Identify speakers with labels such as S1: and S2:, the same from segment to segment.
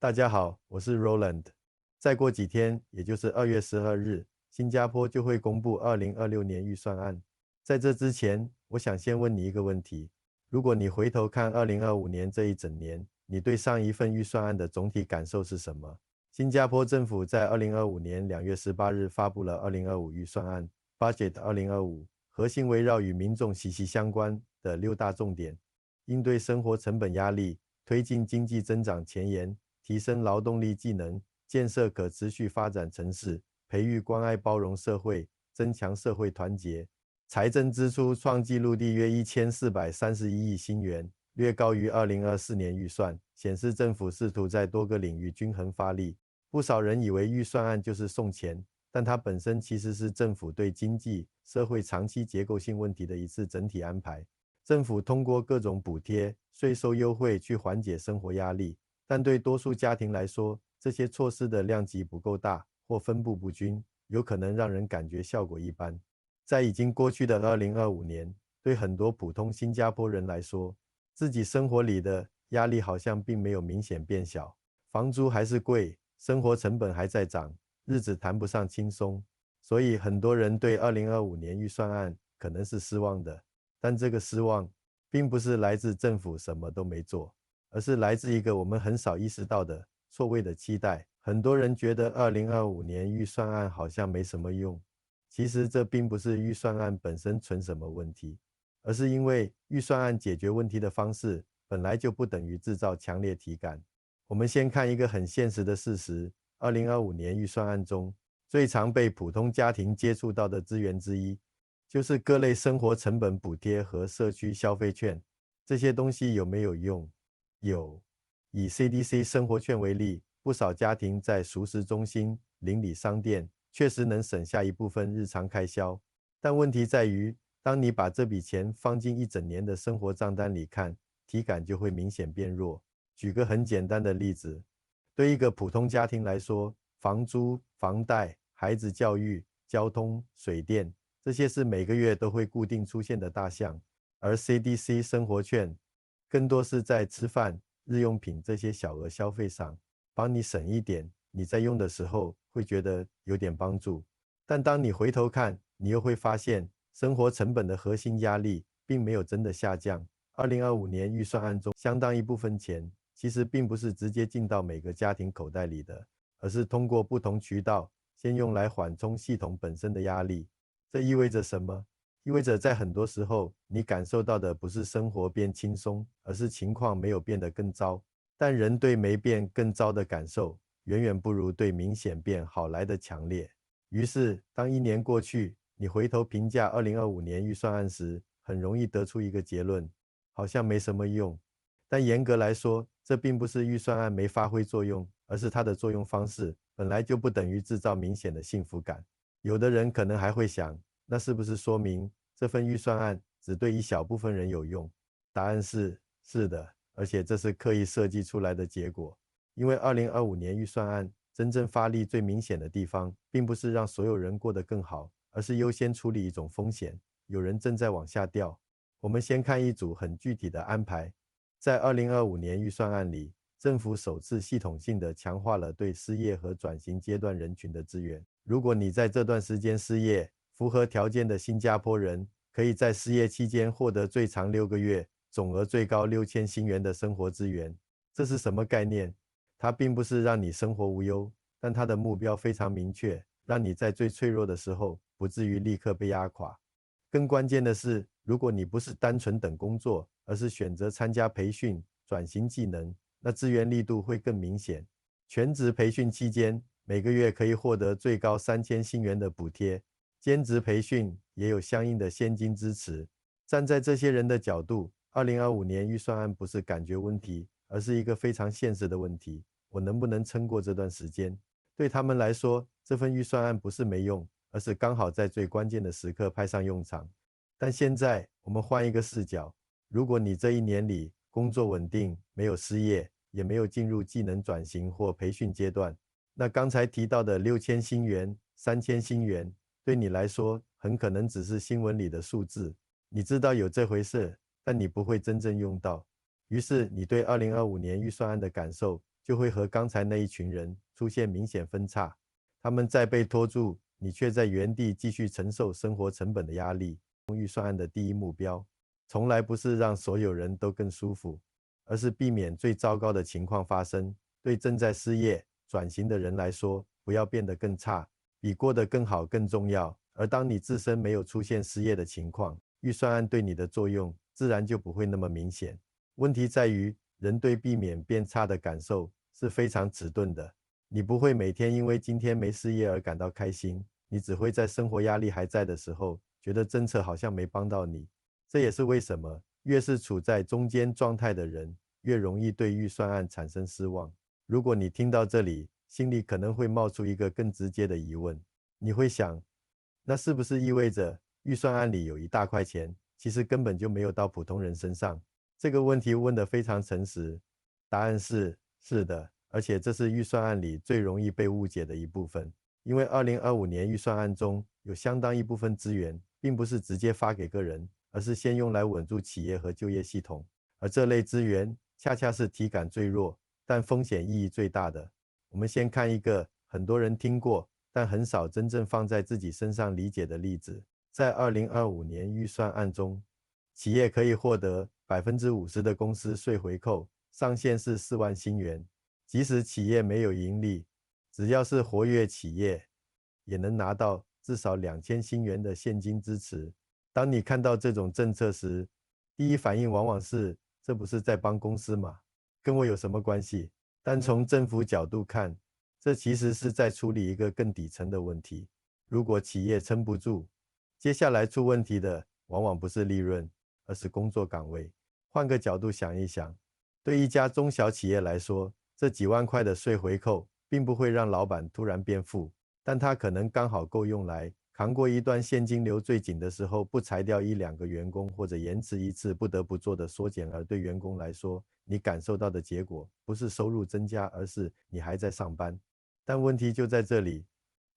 S1: 大家好，我是 Roland。再过几天，也就是2月12日，新加坡就会公布2026年预算案。在这之前，我想先问你一个问题：如果你回头看2025年这一整年，你对上一份预算案的总体感受是什么？新加坡政府在2025年2月18日发布了2025预算案 （Budget 2025），核心围绕与民众息息相关的6大重点：应对生活成本压力，推进经济增长前沿，提升劳动力技能，建设可持续发展城市，培育关爱包容社会，增强社会团结。财政支出创纪录地约1431亿新元，略高于2024年预算，显示政府试图在多个领域均衡发力。不少人以为预算案就是送钱，但它本身其实是政府对经济社会长期结构性问题的一次整体安排。政府通过各种补贴、税收优惠去缓解生活压力，但对多数家庭来说，这些措施的量级不够大或分布不均，有可能让人感觉效果一般。在已经过去的2025年，对很多普通新加坡人来说，自己生活里的压力好像并没有明显变小，房租还是贵，生活成本还在涨，日子谈不上轻松。所以很多人对2025年预算案可能是失望的，但这个失望并不是来自政府什么都没做，而是来自一个我们很少意识到的错位的期待。很多人觉得2025年预算案好像没什么用，其实这并不是预算案本身存什么问题，而是因为预算案解决问题的方式本来就不等于制造强烈体感。我们先看一个很现实的事实：2025年预算案中最常被普通家庭接触到的资源之一，就是各类生活成本补贴和社区消费券。这些东西有没有用？有。以 CDC 生活券为例，不少家庭在熟食中心、邻里商店确实能省下一部分日常开销，但问题在于，当你把这笔钱放进一整年的生活账单里看，体感就会明显变弱。举个很简单的例子，对一个普通家庭来说，房租、房贷、孩子教育、交通、水电，这些是每个月都会固定出现的大项，而 CDC 生活券更多是在吃饭、日用品这些小额消费上，帮你省一点，你在用的时候会觉得有点帮助。但当你回头看，你又会发现，生活成本的核心压力并没有真的下降。2025年预算案中相当一部分钱，其实并不是直接进到每个家庭口袋里的，而是通过不同渠道，先用来缓冲系统本身的压力。这意味着什么？意味着在很多时候，你感受到的不是生活变轻松，而是情况没有变得更糟。但人对没变更糟的感受，远远不如对明显变好来的强烈。于是，当一年过去，你回头评价2025年预算案时，很容易得出一个结论：好像没什么用。但严格来说，这并不是预算案没发挥作用，而是它的作用方式本来就不等于制造明显的幸福感。有的人可能还会想，那是不是说明这份预算案只对一小部分人有用？答案是是的，而且这是刻意设计出来的结果。因为2025年预算案真正发力最明显的地方，并不是让所有人过得更好，而是优先处理一种风险，有人正在往下掉。我们先看一组很具体的安排。在2025年预算案里，政府首次系统性地强化了对失业和转型阶段人群的支援。如果你在这段时间失业，符合条件的新加坡人可以在失业期间获得最长6个月、总额最高6000新元的生活资源。这是什么概念？它并不是让你生活无忧，但它的目标非常明确，让你在最脆弱的时候不至于立刻被压垮。更关键的是，如果你不是单纯等工作，而是选择参加培训、转型技能，那资源力度会更明显。全职培训期间，每个月可以获得最高3000新元的补贴，兼职培训也有相应的现金支持。站在这些人的角度，2025年预算案不是感觉问题，而是一个非常现实的问题：我能不能撑过这段时间？对他们来说，这份预算案不是没用，而是刚好在最关键的时刻派上用场。但现在我们换一个视角，如果你这一年里工作稳定，没有失业，也没有进入技能转型或培训阶段，那刚才提到的6000新元、3000新元，对你来说很可能只是新闻里的数字。你知道有这回事，但你不会真正用到。于是你对2025年预算案的感受就会和刚才那一群人出现明显分叉。他们在被拖住，你却在原地继续承受生活成本的压力。预算案的第一目标，从来不是让所有人都更舒服，而是避免最糟糕的情况发生。对正在失业、转型的人来说，不要变得更差，比过得更好更重要。而当你自身没有出现失业的情况，预算案对你的作用自然就不会那么明显。问题在于，人对避免变差的感受是非常迟钝的。你不会每天因为今天没失业而感到开心，你只会在生活压力还在的时候，觉得政策好像没帮到你。这也是为什么越是处在中间状态的人，越容易对预算案产生失望。如果你听到这里，心里可能会冒出一个更直接的疑问，你会想，那是不是意味着预算案里有一大块钱，其实根本就没有到普通人身上？这个问题问得非常诚实，答案是是的，而且这是预算案里最容易被误解的一部分。因为2025年预算案中有相当一部分资源，并不是直接发给个人，而是先用来稳住企业和就业系统，而这类资源恰恰是体感最弱，但风险意义最大的。我们先看一个很多人听过，但很少真正放在自己身上理解的例子。在2025年预算案中，企业可以获得50%的公司税回扣，上限是4万新元。即使企业没有盈利，只要是活跃企业，也能拿到至少2000新元的现金支持。当你看到这种政策时，第一反应往往是，这不是在帮公司吗？跟我有什么关系？但从政府角度看，这其实是在处理一个更底层的问题。如果企业撑不住，接下来出问题的往往不是利润，而是工作岗位。换个角度想一想，对一家中小企业来说，这几万块的税回扣并不会让老板突然变富，但它可能刚好够用来扛过一段现金流最紧的时候，不裁掉1-2个员工，或者延迟一次不得不做的缩减。而对员工来说，你感受到的结果不是收入增加，而是你还在上班。但问题就在这里，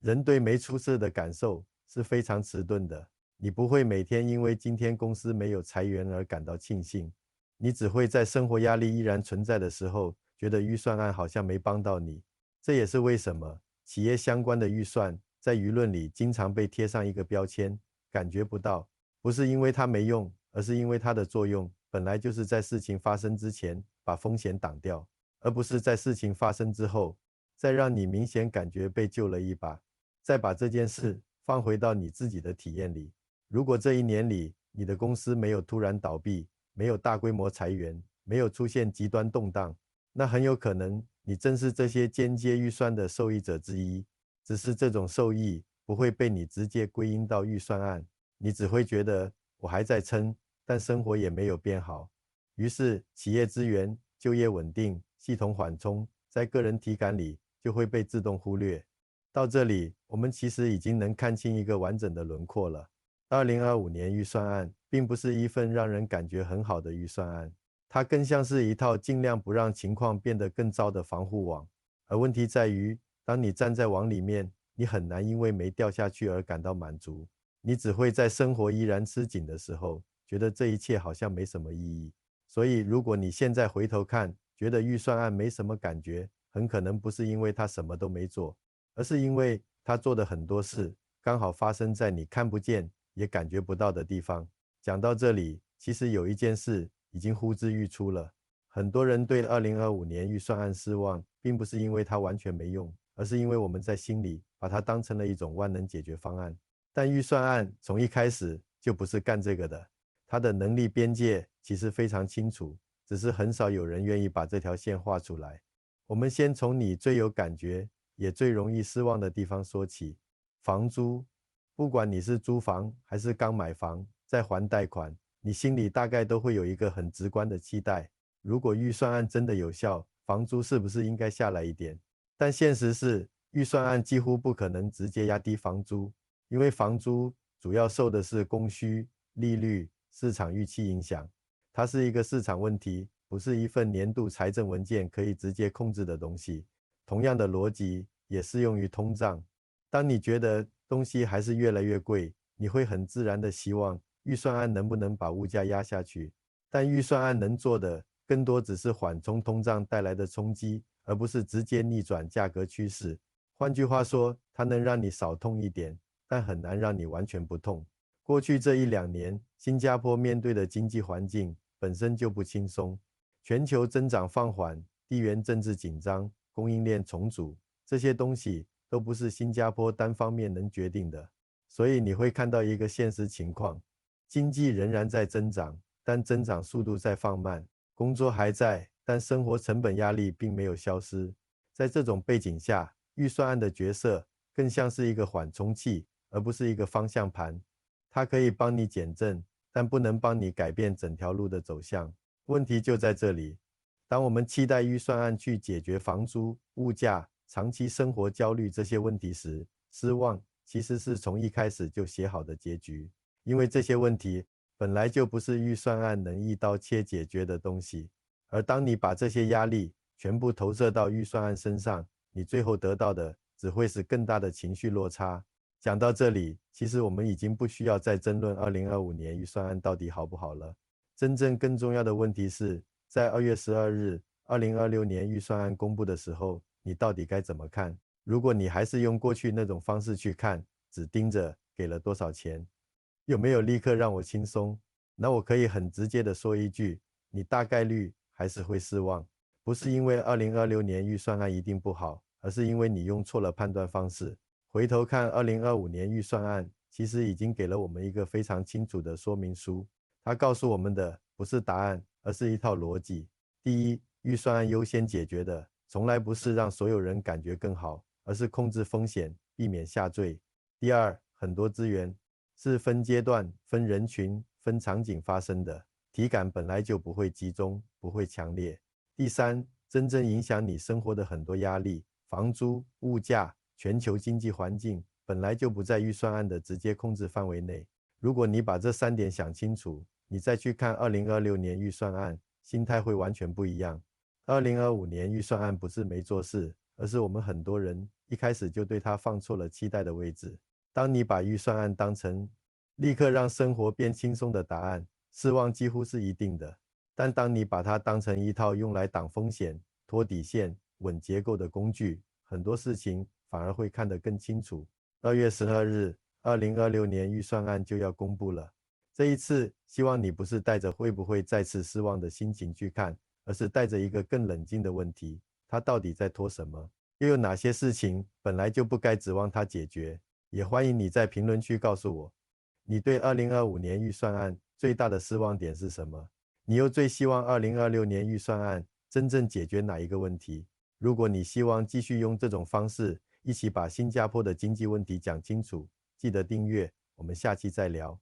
S1: 人对没出事的感受是非常迟钝的。你不会每天因为今天公司没有裁员而感到庆幸，你只会在生活压力依然存在的时候，觉得预算案好像没帮到你。这也是为什么企业相关的预算在舆论里经常被贴上一个标签，感觉不到，不是因为它没用，而是因为它的作用本来就是在事情发生之前把风险挡掉，而不是在事情发生之后，再让你明显感觉被救了一把。再把这件事放回到你自己的体验里，如果这一年里你的公司没有突然倒闭，没有大规模裁员，没有出现极端动荡，那很有可能你正是这些间接预算的受益者之一。只是这种受益不会被你直接归因到预算案，你只会觉得我还在撑，但生活也没有变好。于是企业资源、就业稳定、系统缓冲，在个人体感里就会被自动忽略。到这里，我们其实已经能看清一个完整的轮廓了。2025年预算案并不是一份让人感觉很好的预算案，它更像是一套尽量不让情况变得更糟的防护网。而问题在于，当你站在网里面，你很难因为没掉下去而感到满足，你只会在生活依然吃紧的时候，觉得这一切好像没什么意义。所以，如果你现在回头看，觉得预算案没什么感觉，很可能不是因为它什么都没做，而是因为他做的很多事刚好发生在你看不见也感觉不到的地方。讲到这里，其实有一件事已经呼之欲出了。很多人对2025年预算案失望，并不是因为它完全没用，而是因为我们在心里把它当成了一种万能解决方案。但预算案从一开始就不是干这个的，它的能力边界其实非常清楚，只是很少有人愿意把这条线画出来。我们先从你最有感觉也最容易失望的地方说起，房租。不管你是租房还是刚买房，在还贷款，你心里大概都会有一个很直观的期待，如果预算案真的有效，房租是不是应该下来一点？但现实是，预算案几乎不可能直接压低房租，因为房租主要受的是供需、利率、市场预期影响，它是一个市场问题，不是一份年度财政文件可以直接控制的东西。同样的逻辑也适用于通胀。当你觉得东西还是越来越贵，你会很自然的希望预算案能不能把物价压下去。但预算案能做的更多只是缓冲通胀带来的冲击，而不是直接逆转价格趋势。换句话说，它能让你少痛一点，但很难让你完全不痛。过去这1-2年，新加坡面对的经济环境本身就不轻松，全球增长放缓，地缘政治紧张，供应链重组，这些东西都不是新加坡单方面能决定的。所以你会看到一个现实情况，经济仍然在增长，但增长速度在放慢，工作还在，但生活成本压力并没有消失。在这种背景下，预算案的角色更像是一个缓冲器，而不是一个方向盘。它可以帮你减震，但不能帮你改变整条路的走向。问题就在这里，当我们期待预算案去解决房租、物价、长期生活焦虑这些问题时，失望其实是从一开始就写好的结局。因为这些问题本来就不是预算案能一刀切解决的东西，而当你把这些压力全部投射到预算案身上，你最后得到的只会是更大的情绪落差。讲到这里，其实我们已经不需要再争论2025年预算案到底好不好了。真正更重要的问题是，在2月12日2026年预算案公布的时候，你到底该怎么看？如果你还是用过去那种方式去看，只盯着给了多少钱，有没有立刻让我轻松，那我可以很直接的说一句，你大概率还是会失望。不是因为2026年预算案一定不好，而是因为你用错了判断方式。回头看2025年预算案，其实已经给了我们一个非常清楚的说明书。它告诉我们的不是答案，而是一套逻辑。第一，预算案优先解决的从来不是让所有人感觉更好，而是控制风险，避免下坠。第二，很多资源是分阶段、分人群、分场景发生的，体感本来就不会集中，不会强烈。第三，真正影响你生活的很多压力，房租、物价、全球经济环境本来就不在预算案的直接控制范围内。如果你把这3点想清楚，你再去看2026年预算案，心态会完全不一样。2025年预算案不是没做事，而是我们很多人一开始就对它放错了期待的位置。当你把预算案当成立刻让生活变轻松的答案，失望几乎是一定的。但当你把它当成一套用来挡风险、拖底线、稳结构的工具，很多事情反而会看得更清楚。2月12日，2026年预算案就要公布了。这一次，希望你不是带着会不会再次失望的心情去看，而是带着一个更冷静的问题：它到底在拖什么？又有哪些事情本来就不该指望它解决？也欢迎你在评论区告诉我，你对2025年预算案最大的失望点是什么？你又最希望2026年预算案真正解决哪一个问题？如果你希望继续用这种方式一起把新加坡的经济问题讲清楚，记得订阅，我们下期再聊。